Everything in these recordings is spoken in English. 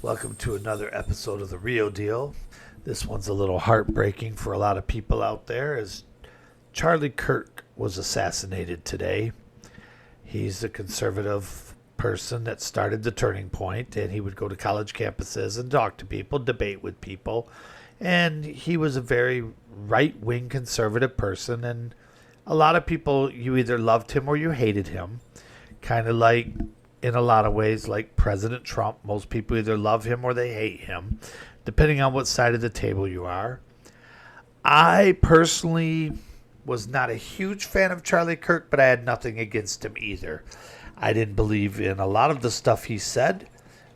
Welcome to another episode of The Real Deal. This one's a little heartbreaking for a lot of people out there as Charlie Kirk was assassinated today. He's a conservative person that started the Turning Point, and he would go to college campuses and talk to people, debate with people. And he was a very right-wing conservative person, and a lot of people, you either loved him or you hated him. Kind of like, in a lot of ways, like President Trump. Most people either love him or they hate him, depending on what side of the table you are. I personally was not a huge fan of Charlie Kirk, but I had nothing against him either. I didn't believe in a lot of the stuff he said,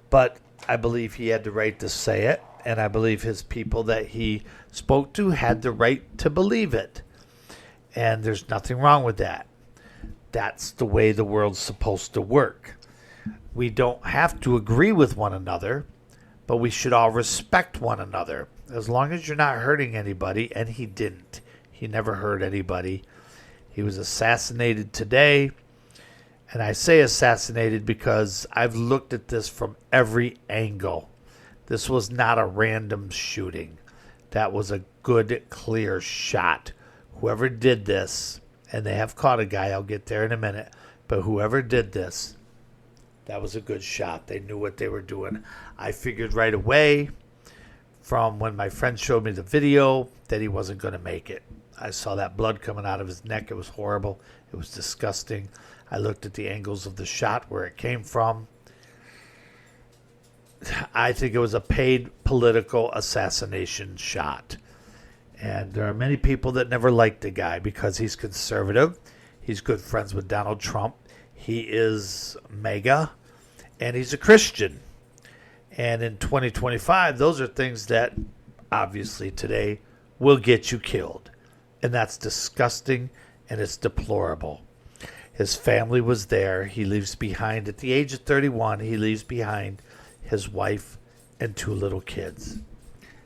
but I believe he had the right to say it, and I believe his people that he spoke to had the right to believe it. And there's nothing wrong with that. That's the way the world's supposed to work. We don't have to agree with one another, but we should all respect one another. As long as you're not hurting anybody, and he didn't. He never hurt anybody. He was assassinated today, and I say assassinated because I've looked at this from every angle. This was not a random shooting. That was a good, clear shot. Whoever did this, and they have caught a guy, I'll get there in a minute, but whoever did this, that was a good shot. They knew what they were doing. I figured right away from when my friend showed me the video that he wasn't going to make it. I saw that blood coming out of his neck. It was horrible. It was disgusting. I looked at the angles of the shot, where it came from. I think it was a paid political assassination shot. And there are many people that never liked the guy because he's conservative. He's good friends with Donald Trump. He is MAGA, and he's a Christian. And in 2025, those are things that obviously today will get you killed. And that's disgusting, and it's deplorable. His family was there. He leaves behind, at the age of 31, he leaves behind his wife and 2 little kids.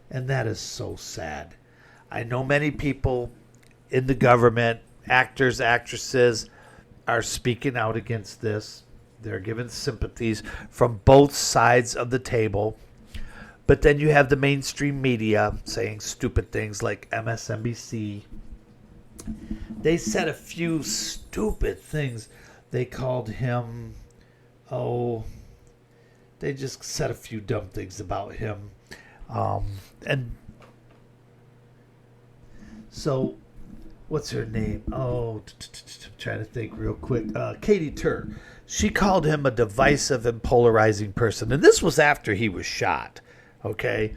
And that is so sad. I know many people in the government, actors, actresses, are speaking out against this. They're giving sympathies from both sides of the table. But then you have the mainstream media saying stupid things like MSNBC. They said a few stupid things. They called him, they just said a few dumb things about him. And so, what's her name? Trying to think real quick. Katie Tur. She called him a divisive and polarizing person. And this was after he was shot. Okay?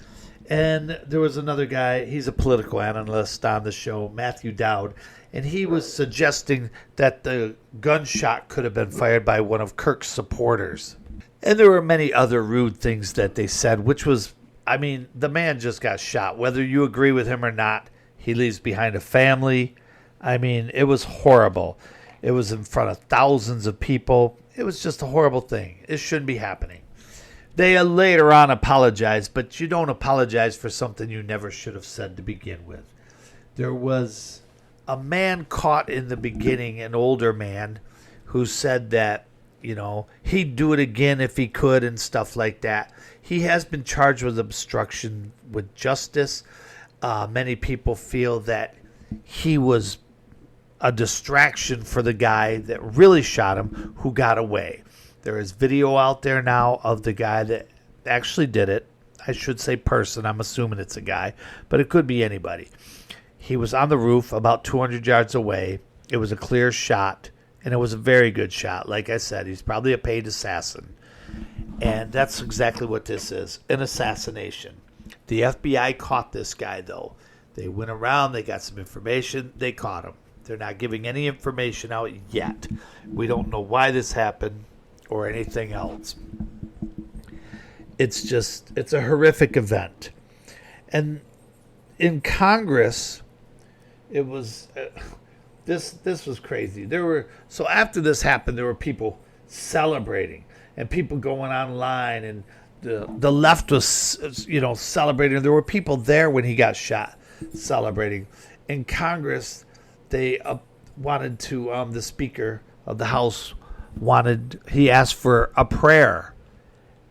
And there was another guy. He's a political analyst on the show, Matthew Dowd. And he was suggesting that the gunshot could have been fired by one of Kirk's supporters. And there were many other rude things that they said, which was, the man just got shot. Whether you agree with him or not, he leaves behind a family. It was horrible. It was in front of thousands of people. It was just a horrible thing. It shouldn't be happening. They later on apologized, but you don't apologize for something you never should have said to begin with. There was a man caught in the beginning, an older man, who said that, he'd do it again if he could and stuff like that. He has been charged with obstruction with justice. Many people feel that he was a distraction for the guy that really shot him, who got away. There is video out there now of the guy that actually did it. I should say person. I'm assuming it's a guy, but it could be anybody. He was on the roof about 200 yards away. It was a clear shot, and it was a very good shot. Like I said, he's probably a paid assassin. And that's exactly what this is, an assassination. The FBI caught this guy, though. They went around, they got some information, they caught him. They're not giving any information out yet. We don't know why this happened or anything else. It's a horrific event. And in Congress, it was, this was crazy. So after this happened, there were people celebrating and people going online, and the left was, celebrating. There were people there when he got shot celebrating. In Congress, they wanted to, the Speaker of the House he asked for a prayer.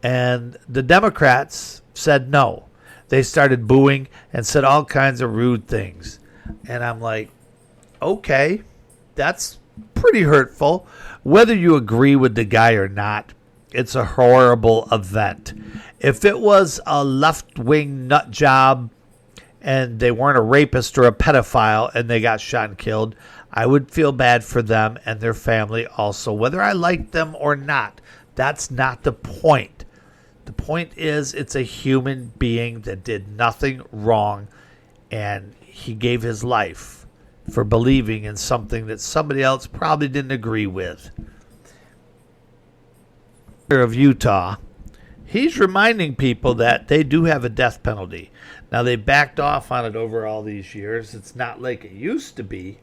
And the Democrats said no. They started booing and said all kinds of rude things. And I'm like, okay, that's pretty hurtful. Whether you agree with the guy or not, it's a horrible event. If it was a left-wing nut job and they weren't a rapist or a pedophile and they got shot and killed, I would feel bad for them and their family also, whether I like them or not. That's not the point. The point is it's a human being that did nothing wrong, and he gave his life for believing in something that somebody else probably didn't agree with. Of Utah, he's reminding people that they do have a death penalty. Now, they backed off on it over all these years. It's not like it used to be,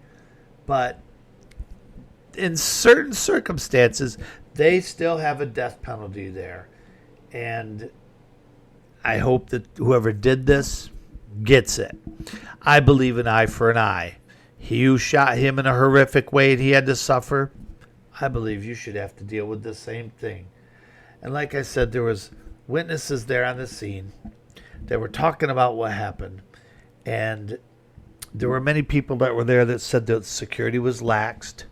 but in certain circumstances, they still have a death penalty there. And I hope that whoever did this gets it. I believe an eye for an eye. He who shot him in a horrific way and he had to suffer, I believe you should have to deal with the same thing. And like I said, there was witnesses there on the scene that were talking about what happened. And there were many people that were there that said that security was laxed,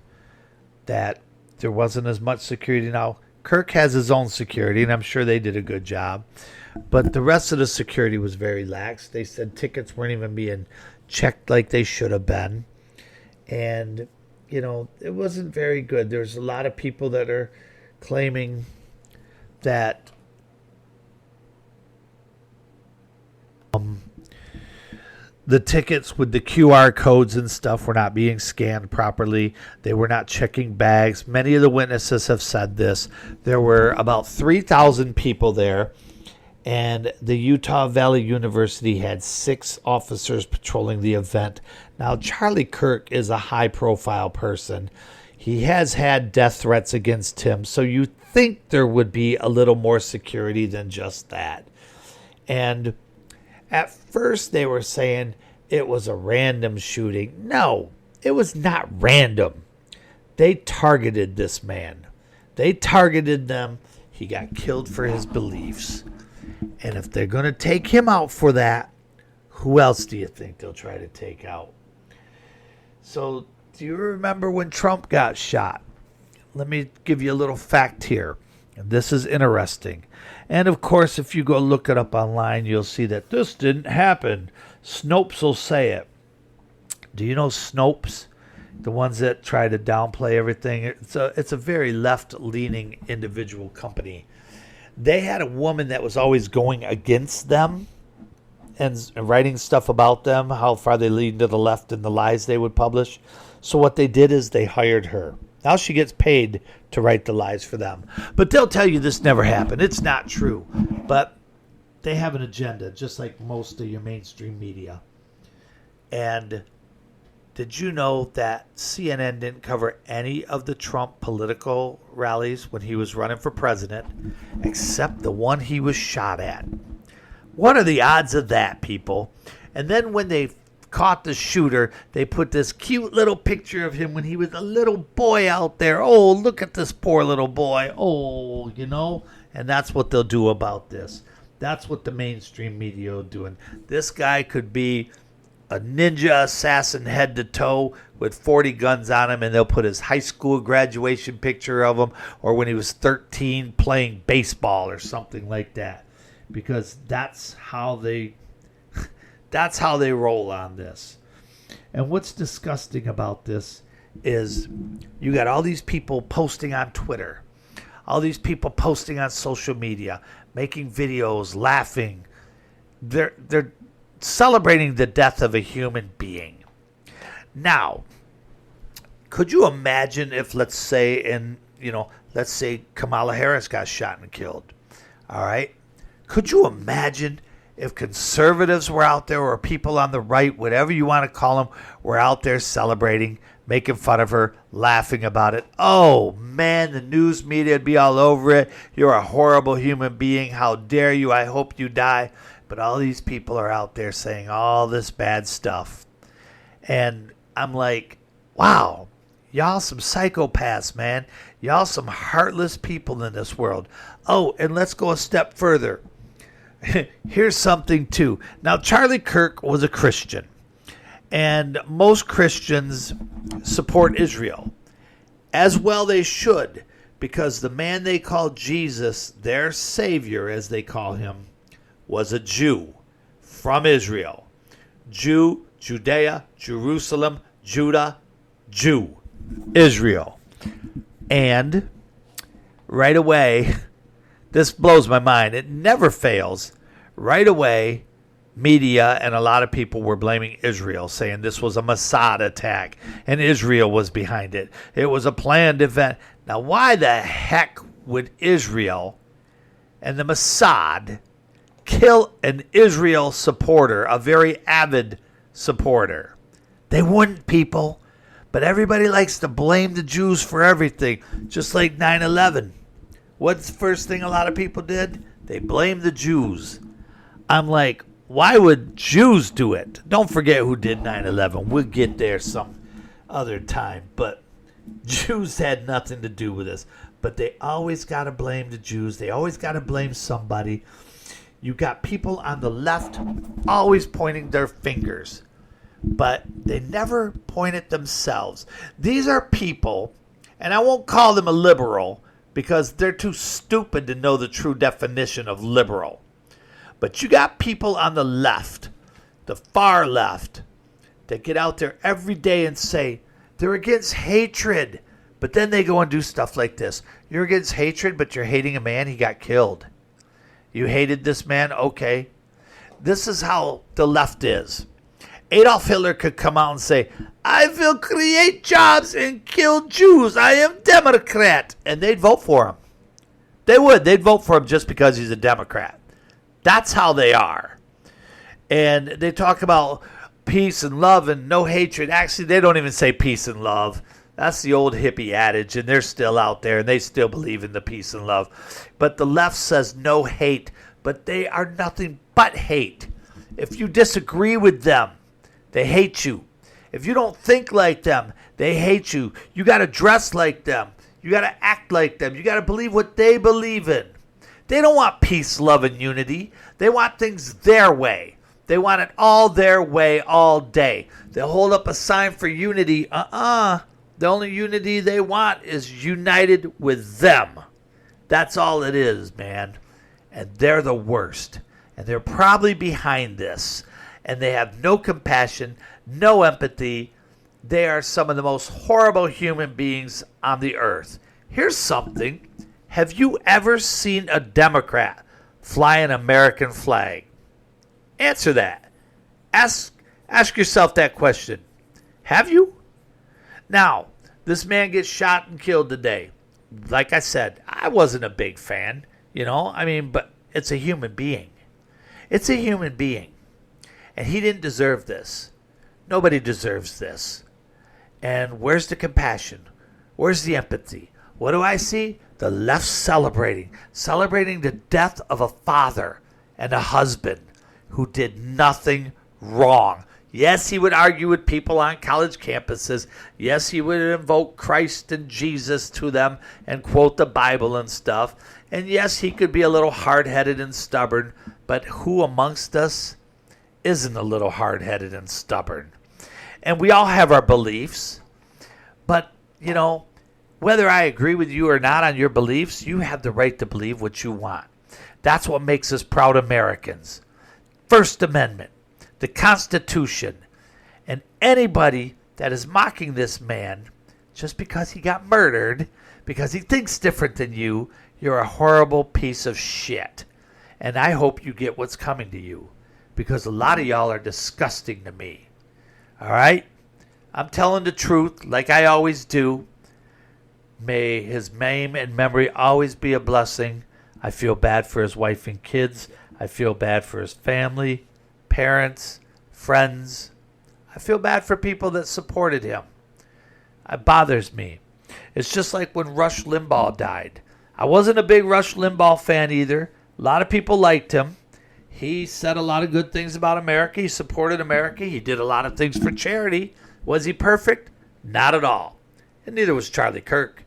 that there wasn't as much security. Now, Kirk has his own security, and I'm sure they did a good job. But the rest of the security was very lax. They said tickets weren't even being checked like they should have been. And, you know, it wasn't very good. There's a lot of people that are claiming that the tickets with the QR codes and stuff were not being scanned properly. They were not checking bags. Many of the witnesses have said this. There were about 3,000 people there, and the Utah Valley University had 6 officers patrolling the event. Now, Charlie Kirk is a high-profile person. He has had death threats against him, so you think there would be a little more security than just that. And at first they were saying it was a random shooting. No, it was not random. They targeted this man. They targeted them. He got killed for his beliefs. And if they're going to take him out for that, who else do you think they'll try to take out? So, do you remember when Trump got shot? Let me give you a little fact here. And this is interesting. And of course, if you go look it up online, you'll see that this didn't happen. Snopes will say it. Do you know Snopes? The ones that try to downplay everything. It's a very left-leaning individual company. They had a woman that was always going against them and writing stuff about them, how far they lean to the left and the lies they would publish. So what they did is they hired her. Now she gets paid to write the lies for them. But they'll tell you this never happened. It's not true. But they have an agenda, just like most of your mainstream media. And did you know that CNN didn't cover any of the Trump political rallies when he was running for president, except the one he was shot at? What are the odds of that, people? And then when they caught the shooter, they put this cute little picture of him when he was a little boy out there. Oh, look at this poor little boy. Oh, you know, and that's what they'll do about this. That's what the mainstream media are doing. This guy could be a ninja assassin head to toe with 40 guns on him, and they'll put his high school graduation picture of him, or when he was 13 playing baseball or something like that, because that's how they roll on this. And what's disgusting about this is you got all these people posting on Twitter, all these people posting on social media, making videos, laughing. They're celebrating the death of a human being. Now, could you imagine if, let's say Kamala Harris got shot and killed? All right. Could you imagine if conservatives were out there, or people on the right, whatever you want to call them, were out there celebrating, making fun of her, laughing about it? Oh, man, the news media would be all over it. You're a horrible human being. How dare you? I hope you die. But all these people are out there saying all this bad stuff. And I'm like, wow, Y'all some psychopaths, man. Y'all some heartless people in this world. Oh, and let's go a step further. Here's something, too. Now, Charlie Kirk was a Christian. And most Christians support Israel. As well they should. Because the man they call Jesus, their Savior, as they call him, was a Jew from Israel. Jew, Judea, Jerusalem, Judah, Jew, Israel. And right away, this blows my mind. It never fails. Right away, media and a lot of people were blaming Israel, saying this was a Mossad attack and Israel was behind it. It was a planned event. Now, why the heck would Israel and the Mossad kill an Israel supporter, a very avid supporter? They wouldn't, people. But everybody likes to blame the Jews for everything, just like 9/11. What's the first thing a lot of people did? They blamed the Jews. I'm like, why would Jews do it? Don't forget who did 9/11. We'll get there some other time. But Jews had nothing to do with this. But they always got to blame the Jews. They always got to blame somebody. You got people on the left always pointing their fingers. But they never point at themselves. These are people, and I won't call them a liberal because they're too stupid to know the true definition of liberal. But you got people on the left, the far left, that get out there every day and say they're against hatred. But then they go and do stuff like this. You're against hatred, but you're hating a man. He got killed. You hated this man? Okay. This is how the left is. Adolf Hitler could come out and say, I will create jobs and kill Jews. I am Democrat. And they'd vote for him. They would. They'd vote for him just because he's a Democrat. That's how they are. And they talk about peace and love and no hatred. Actually, they don't even say peace and love. That's the old hippie adage, and they're still out there, and they still believe in the peace and love. But the left says no hate, but they are nothing but hate. If you disagree with them, they hate you. If you don't think like them, they hate you. You got to dress like them. You got to act like them. You got to believe what they believe in. They don't want peace, love, and unity. They want things their way. They want it all their way all day. They'll hold up a sign for unity. The only unity they want is united with them. That's all it is, man. And they're the worst. And they're probably behind this. And they have no compassion, no empathy. They are some of the most horrible human beings on the earth. Here's something. Have you ever seen a Democrat fly an American flag? Answer that. Ask yourself that question. Have you? Now, this man gets shot and killed today. Like I said, I wasn't a big fan, but it's a human being. It's a human being. And he didn't deserve this. Nobody deserves this. And where's the compassion? Where's the empathy? What do I see? The left celebrating the death of a father and a husband who did nothing wrong. Yes, he would argue with people on college campuses. Yes, he would invoke Christ and Jesus to them and quote the Bible and stuff. And yes, he could be a little hard-headed and stubborn, but who amongst us isn't a little hard-headed and stubborn? And we all have our beliefs, but, whether I agree with you or not on your beliefs, you have the right to believe what you want. That's what makes us proud Americans. First Amendment, the Constitution, and anybody that is mocking this man just because he got murdered, because he thinks different than you, you're a horrible piece of shit. And I hope you get what's coming to you, because a lot of y'all are disgusting to me. All right? I'm telling the truth like I always do. May his name and memory always be a blessing. I feel bad for his wife and kids. I feel bad for his family, parents, friends. I feel bad for people that supported him. It bothers me. It's just like when Rush Limbaugh died. I wasn't a big Rush Limbaugh fan either. A lot of people liked him. He said a lot of good things about America. He supported America. He did a lot of things for charity. Was he perfect? Not at all. and neither was Charlie Kirk.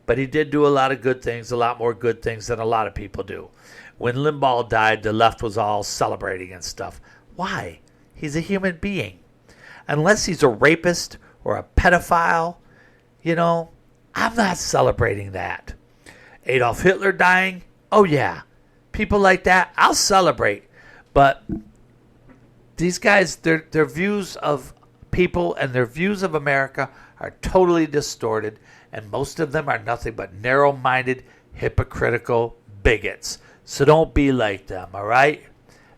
But he did do a lot of good things, a lot more good things than a lot of people do. When Limbaugh died, the left was all celebrating and stuff. Why? He's a human being. Unless he's a rapist or a pedophile, I'm not celebrating that. Adolf Hitler dying, oh yeah. People like that, I'll celebrate. But these guys, their views of people and their views of America are totally distorted, and most of them are nothing but narrow-minded, hypocritical bigots. So don't be like them, all right?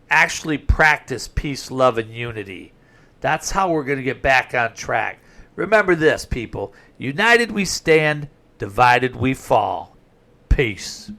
Actually practice peace, love, and unity. That's how we're going to get back on track. Remember this, people. United we stand, divided we fall. Peace.